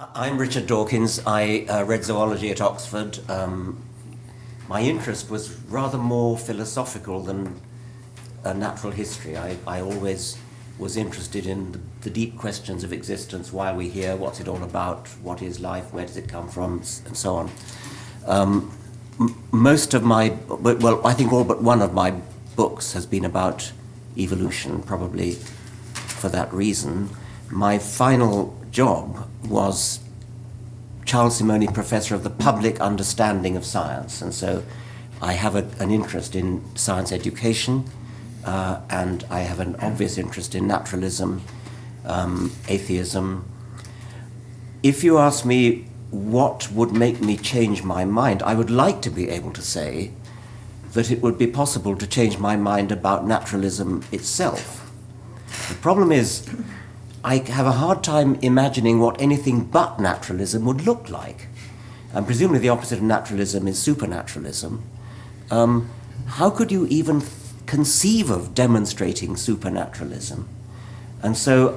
I'm Richard Dawkins. I read zoology at Oxford. My interest was rather more philosophical than natural history. I always was interested in the deep questions of existence: why are we here, what's it all about, what is life, where does it come from, and so on. Most of my, well, I think all but one of my books has been about evolution, probably for that reason. My final job was Charles Simone Professor of the Public Understanding of Science, and so I have an interest in science education, and I have an obvious interest in naturalism, atheism. If you ask me what would make me change my mind, I would like to be able to say that it would be possible to change my mind about naturalism itself. The problem is, I have a hard time imagining what anything but naturalism would look like. And presumably the opposite of naturalism is supernaturalism. How could you even conceive of demonstrating supernaturalism? And so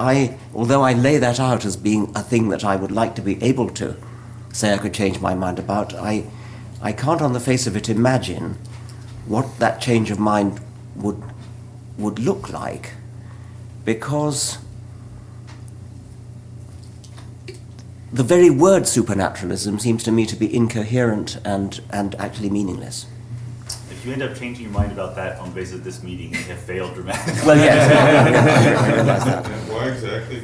although I lay that out as being a thing that I would like to be able to say I could change my mind about, I can't on the face of it imagine what that change of mind would look like, because the very word supernaturalism seems to me to be incoherent and actually meaningless. If you end up changing your mind about that on the basis of this meeting, you have failed dramatically. Well, yes. Why exactly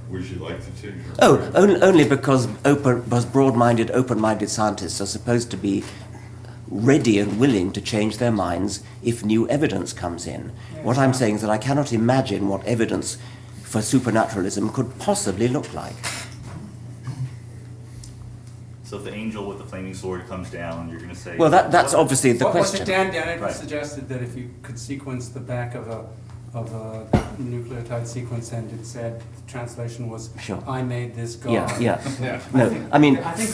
would you like to change your Oh, only because broad-minded, open-minded scientists are supposed to be ready and willing to change their minds if new evidence comes in. What I'm saying is that I cannot imagine what evidence for supernaturalism could possibly look like. So if the angel with the flaming sword comes down, you're going to say... Well, that's obviously the question. Was it Dennett Right. suggested that if you could sequence the back of a nucleotide sequence, and it said the translation was, Sure. I made this God. Yeah. No, I mean, that's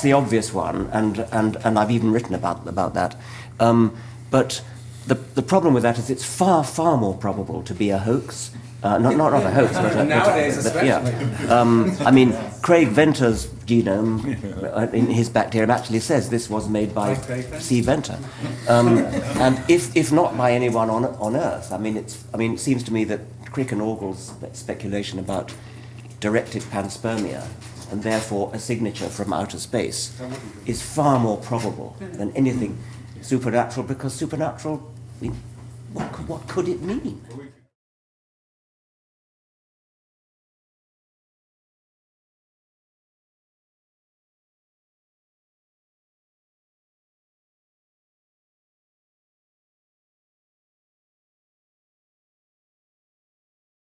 the obvious one, and I've even written about that. But the problem with that is it's far more probable to be a hoax. Not a hoax, but nowadays especially. Yeah. I mean, Craig Venter's genome in his bacterium actually says this was made by C. Venter, and if not by anyone on Earth, I mean, it seems to me that Crick and Orgel's speculation about directed panspermia and therefore a signature from outer space is far more probable than anything supernatural, because supernatural, I mean, what could it mean?